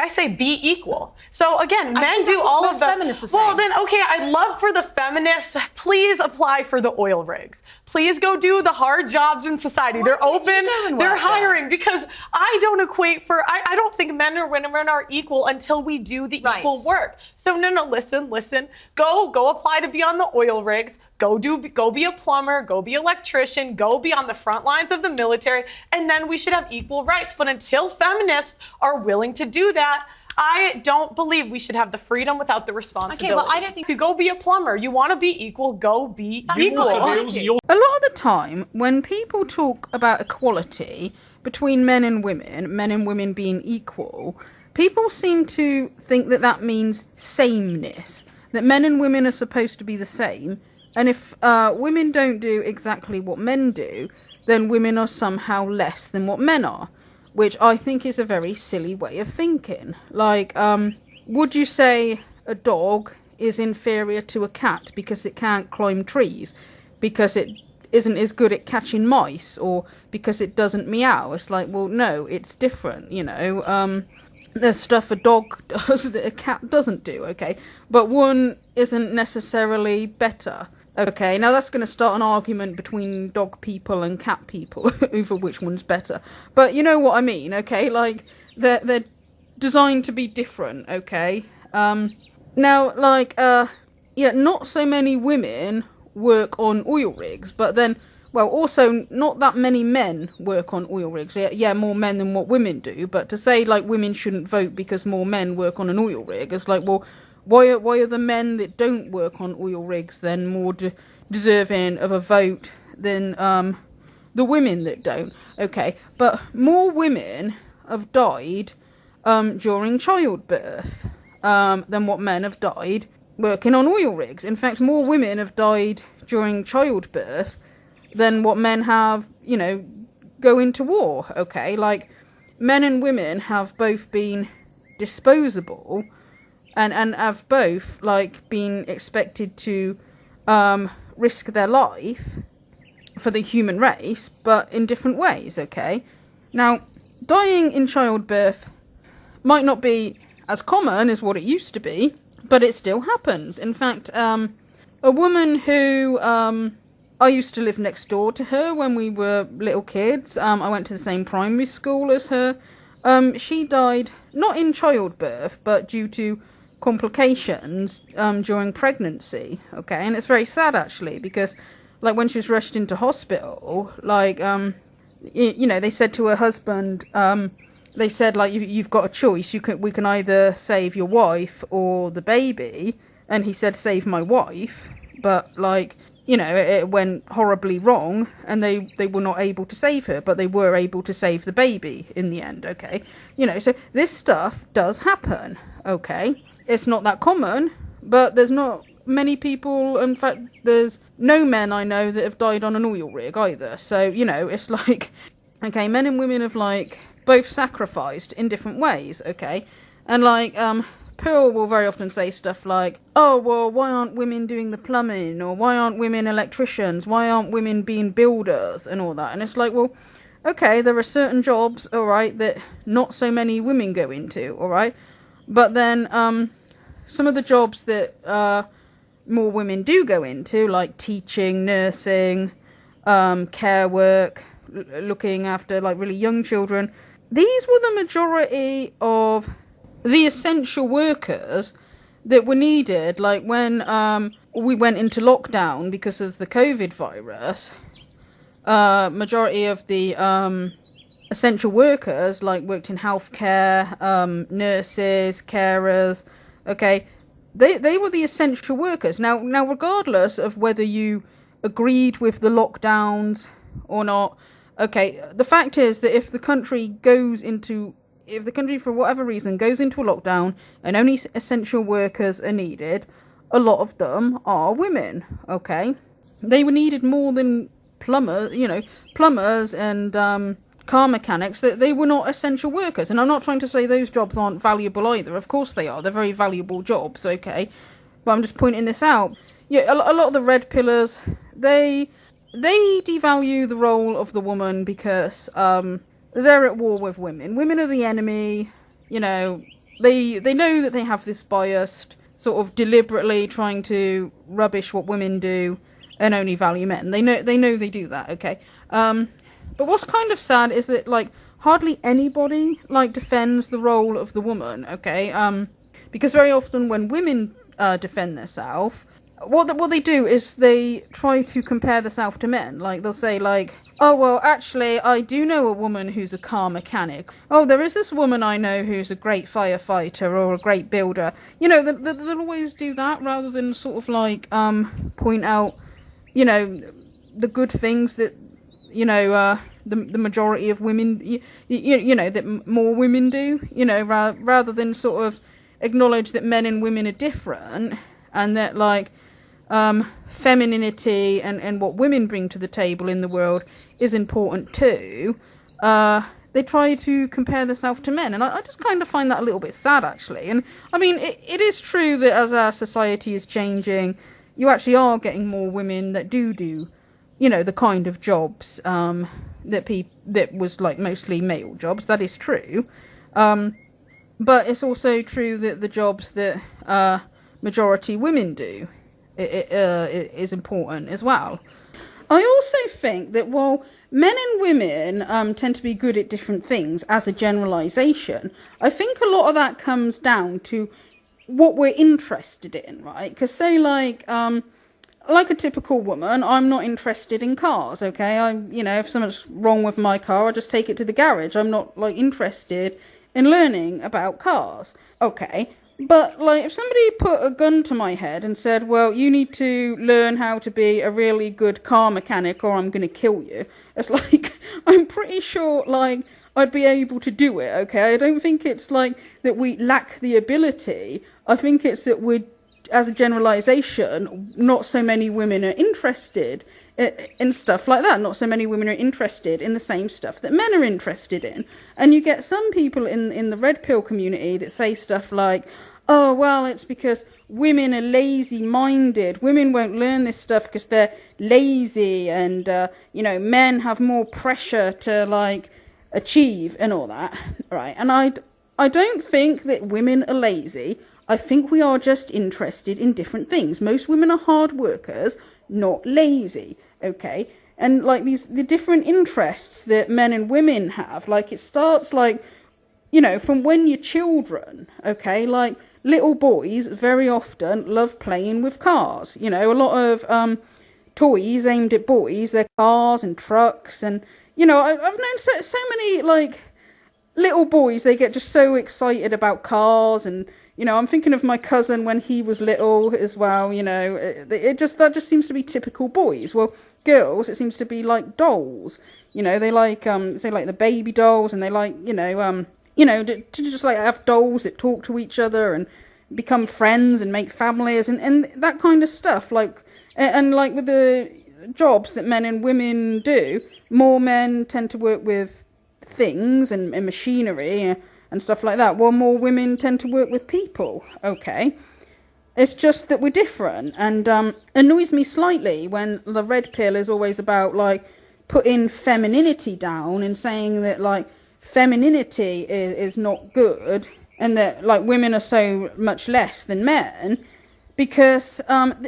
I say be equal. So again, men do that's what all of most the. feminists are Well, saying. then okay, I'd love for the feminists. Please apply for the oil rigs. Please go do the hard jobs in society. They're don't you open. go and They're work there? hiring because I don't equate for. I don't think men or women are equal until we do the equal work. So no, listen. Go apply to be on the oil rigs. Go be a plumber. Go be an electrician. Go be on the front lines of the military, and then we should have equal rights. But until feminists are willing to do that, I don't believe we should have the freedom without the responsibility. Okay, well, I don't think to go be a plumber. You want to be equal, go be equal. A lot of the time, when people talk about equality between men and women being equal, people seem to think that that means sameness, that men and women are supposed to be the same, and if women don't do exactly what men do, then women are somehow less than what men are, which I think is a very silly way of thinking. Like, would you say a dog is inferior to a cat because it can't climb trees, because it isn't as good at catching mice, or because it doesn't meow? It's like, well, no, it's different, you know. There's stuff a dog does that a cat doesn't do, okay? But one isn't necessarily better. Okay, now that's going to start an argument between dog people and cat people over which one's better. But you know what I mean, okay? Like, they're designed to be different, okay? Now, like, yeah, not so many women work on oil rigs, but then, well, also not that many men work on oil rigs. Yeah, more men than what women do, but to say, like, women shouldn't vote because more men work on an oil rig, it's like, well, why are the men that don't work on oil rigs then more deserving of a vote than the women that don't? Okay, but more women have died during childbirth than what men have died working on oil rigs. In fact, more women have died during childbirth than what men have, you know, going to war. Okay, like, men and women have both been disposable and have both, like, been expected to risk their life for the human race, but in different ways, okay? Now, dying in childbirth might not be as common as what it used to be, but it still happens. In fact, a woman who I used to live next door to her when we were little kids. I went to the same primary school as her. She died not in childbirth, but due to complications during pregnancy. Okay, and it's very sad actually, because like when she was rushed into hospital, like you know, they said to her husband, they said, like, you've got a choice. We can either save your wife or the baby. And he said, save my wife. But, like, you know, it went horribly wrong, and they were not able to save her, but they were able to save the baby in the end, okay? You know, so this stuff does happen, okay? It's not that common, but there's not many people, in fact, there's no men I know that have died on an oil rig either. So, you know, it's like, okay, men and women have, like, both sacrificed in different ways, okay? And, like, Pearl will very often say stuff like, oh, well, why aren't women doing the plumbing? Or why aren't women electricians? Why aren't women being builders? And all that. And it's like, well, okay, there are certain jobs, all right, that not so many women go into, all right? But then some of the jobs that more women do go into, like teaching, nursing, care work, looking after, like, really young children, these were the majority of the essential workers that were needed. Like when we went into lockdown because of the COVID virus, majority of the essential workers, like, worked in healthcare, nurses, carers, okay, they were the essential workers. Now regardless of whether you agreed with the lockdowns or not, okay, the fact is that if the country for whatever reason goes into a lockdown and only essential workers are needed, a lot of them are women, okay? They were needed more than plumbers and car mechanics. That they were not essential workers. And I'm not trying to say those jobs aren't valuable either. Of course they are. They're very valuable jobs, okay? But I'm just pointing this out. Yeah, a lot of the red pillars, they devalue the role of the woman because they're at war with women. Women are the enemy, you know, they know that they have this bias, sort of deliberately trying to rubbish what women do and only value men. They know they do that, okay? But what's kind of sad is that, like, hardly anybody, like, defends the role of the woman, okay? Because very often when women defend themselves, what they do is they try to compare themselves to men. Like, they'll say, like, oh, well, actually, I do know a woman who's a car mechanic. Oh, there is this woman I know who's a great firefighter or a great builder. You know, they'll always do that rather than sort of, like, point out, you know, the good things that, you know, the majority of women, you know, that more women do, you know, rather than sort of acknowledge that men and women are different, and that, like, femininity and what women bring to the table in the world is important too. They try to compare themselves to men, and I just kind of find that a little bit sad, actually. And I mean, it is true that as our society is changing, you actually are getting more women that do, you know, the kind of jobs that was, like, mostly male jobs. That is true. But it's also true that the jobs that majority women do is important as well. I also think that while men and women tend to be good at different things as a generalisation, I think a lot of that comes down to what we're interested in, right? Because say, like a typical woman, I'm not interested in cars, okay? You know, if something's wrong with my car, I'll just take it to the garage. I'm not, like, interested in learning about cars, okay? But, like, if somebody put a gun to my head and said, well, you need to learn how to be a really good car mechanic or I'm going to kill you, it's like, I'm pretty sure, like, I'd be able to do it, okay? I don't think it's, like, that we lack the ability. I think it's that we're, as a generalisation, not so many women are interested in stuff like that. Not so many women are interested in the same stuff that men are interested in. And you get some people in the red pill community that say stuff like, oh, well, it's because women are lazy-minded. Women won't learn this stuff because they're lazy, and, you know, men have more pressure to, like, achieve and all that, right? And I don't think that women are lazy. I think we are just interested in different things. Most women are hard workers, not lazy, okay? And, like, the different interests that men and women have, like, it starts, like, you know, from when you're children, okay? Like, little boys very often love playing with cars. You know, a lot of toys aimed at boys, they're cars and trucks, and, you know, I've known so many, like, little boys, they get just so excited about cars. And, you know, I'm thinking of my cousin when he was little as well. You know, that just seems to be typical boys. Well, girls, it seems to be like dolls. You know, they like the baby dolls, and they like, you know, to just, like, have dolls that talk to each other and become friends and make families and that kind of stuff. Like, and like with the jobs that men and women do, more men tend to work with things and machinery and stuff like that, while more women tend to work with people, okay? It's just that we're different, and annoys me slightly when the red pill is always about, like, putting femininity down and saying that, like, femininity is not good, and that, like, women are so much less than men, because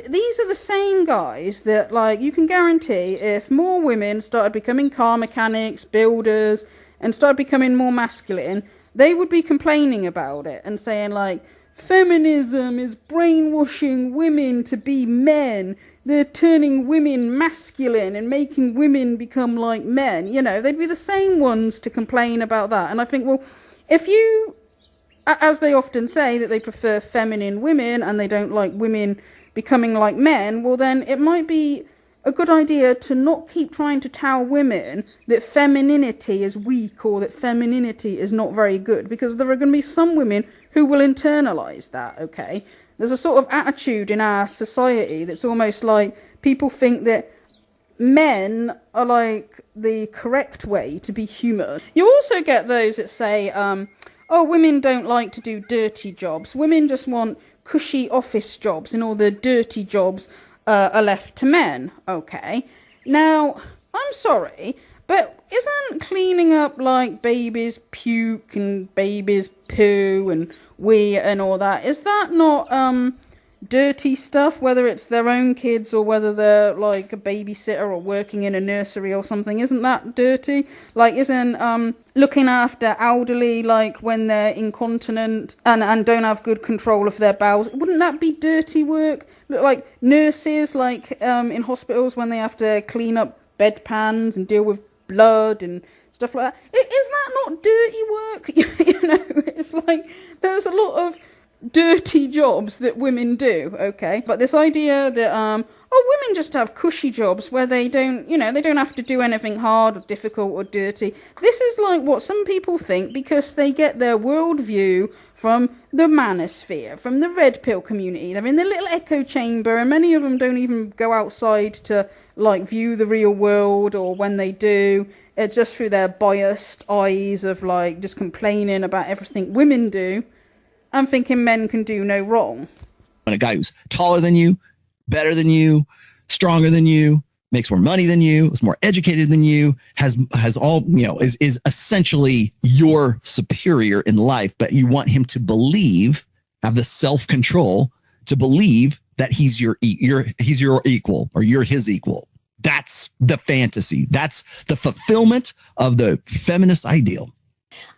these are the same guys that, like, you can guarantee if more women started becoming car mechanics, builders, and started becoming more masculine, they would be complaining about it and saying, like, feminism is brainwashing women to be men. They're turning women masculine and making women become like men. You know, they'd be the same ones to complain about that. And I think, well, if you, as they often say, that they prefer feminine women and they don't like women becoming like men, well, then it might be a good idea to not keep trying to tell women that femininity is weak or that femininity is not very good, because there are going to be some women who will internalise that, okay? There's a sort of attitude in our society that's almost like people think that men are, like, the correct way to be human. You also get those that say, oh, women don't like to do dirty jobs. Women just want cushy office jobs, and all the dirty jobs are left to men, okay? Now, I'm sorry, But isn't cleaning up like babies' puke and babies' poo and wee and all that, is that not dirty stuff, whether it's their own kids or whether they're like a babysitter or working in a nursery or something? Isn't that dirty? Like, isn't looking after elderly, like when they're incontinent and don't have good control of their bowels, wouldn't that be dirty work? Like nurses, like in hospitals when they have to clean up bedpans and deal with blood and stuff like that, is that not dirty work? You know, it's like there's a lot of dirty jobs that women do, okay? But this idea that women just have cushy jobs where they don't, you know, they don't have to do anything hard or difficult or dirty. This is like what some people think because they get their worldview from the manosphere, from the red pill community. They're in the little echo chamber, and many of them don't even go outside to like view the real world, or when they do, it's just through their biased eyes of like just complaining about everything women do and thinking men can do no wrong. When a guy who's taller than you, better than you, stronger than you, makes more money than you, is more educated than you, has all, you know, is essentially your superior in life, but you want him to believe, have the self-control to believe that he's your equal, or you're his equal. That's the fantasy. That's the fulfillment of the feminist ideal.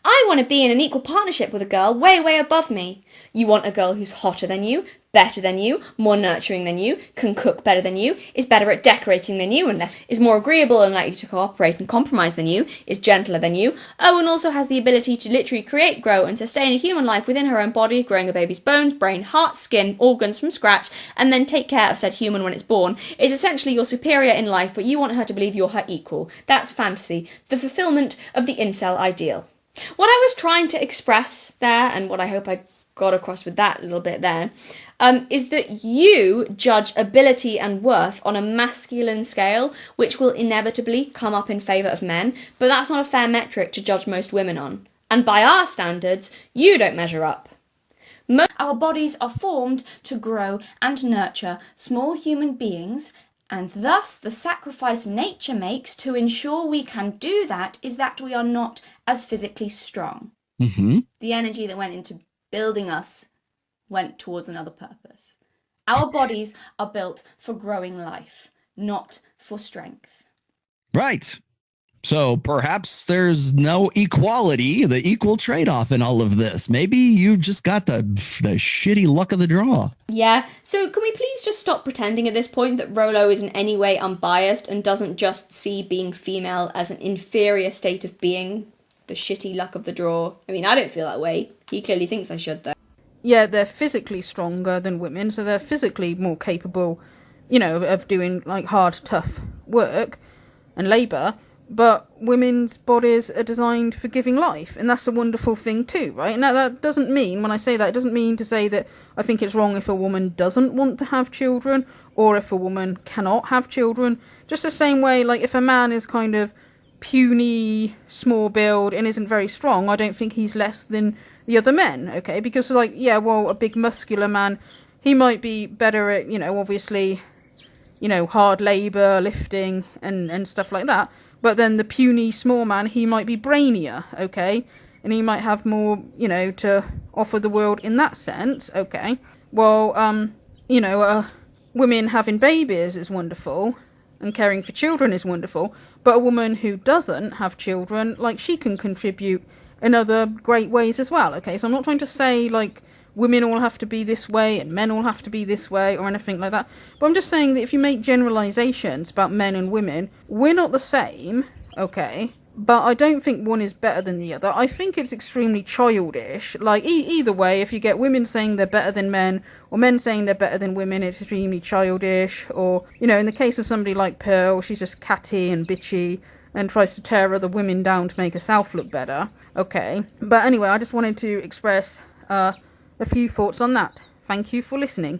I want to be in an equal partnership with a girl way, way above me. You want a girl who's hotter than you, better than you, more nurturing than you, can cook better than you, is better at decorating than you, is more agreeable and likely to cooperate and compromise than you, is gentler than you, and also has the ability to literally create, grow, and sustain a human life within her own body, growing a baby's bones, brain, heart, skin, organs from scratch, and then take care of said human when it's born, is essentially your superior in life, but you want her to believe you're her equal. That's fantasy, the fulfillment of the incel ideal. What I was trying to express there, and what I hope I got across with that little bit there, is that you judge ability and worth on a masculine scale, which will inevitably come up in favour of men, but that's not a fair metric to judge most women on. And by our standards, you don't measure up. Our bodies are formed to grow and nurture small human beings, and thus the sacrifice nature makes to ensure we can do that is that we are not as physically strong. Mm-hmm. The energy that went into building us went towards another purpose. Our bodies are built for growing life, not for strength. Right. So perhaps there's no equality, the equal trade-off in all of this. Maybe you just got the shitty luck of the draw. Yeah, so can we please just stop pretending at this point that Rollo is in any way unbiased and doesn't just see being female as an inferior state of being, the shitty luck of the draw? I mean, I don't feel that way. He clearly thinks I should, though. Yeah, they're physically stronger than women, so they're physically more capable, you know, of doing like hard, tough work and labour. But women's bodies are designed for giving life, and that's a wonderful thing too, right? Now that doesn't mean, when I say that, it doesn't mean to say that I think it's wrong if a woman doesn't want to have children, or if a woman cannot have children. Just the same way, like if a man is kind of puny, small build, and isn't very strong, I don't think he's less than the other men, okay? Because like, yeah, well, a big muscular man, he might be better at, you know, obviously, you know, hard labour, lifting, and stuff like that. But then the puny small man, he might be brainier, okay? And he might have more, you know, to offer the world in that sense, okay? Well, you know, women having babies is wonderful, and caring for children is wonderful, but a woman who doesn't have children, like, she can contribute in other great ways as well, okay? So I'm not trying to say, like, women all have to be this way and men all have to be this way or anything like that. But I'm just saying that if you make generalizations about men and women, we're not the same, okay? But I don't think one is better than the other. I think it's extremely childish. Like, either way, if you get women saying they're better than men, or men saying they're better than women, it's extremely childish. Or, you know, in the case of somebody like Pearl, she's just catty and bitchy and tries to tear other women down to make herself look better. Okay. But anyway, I just wanted to express a few thoughts on that. Thank you for listening.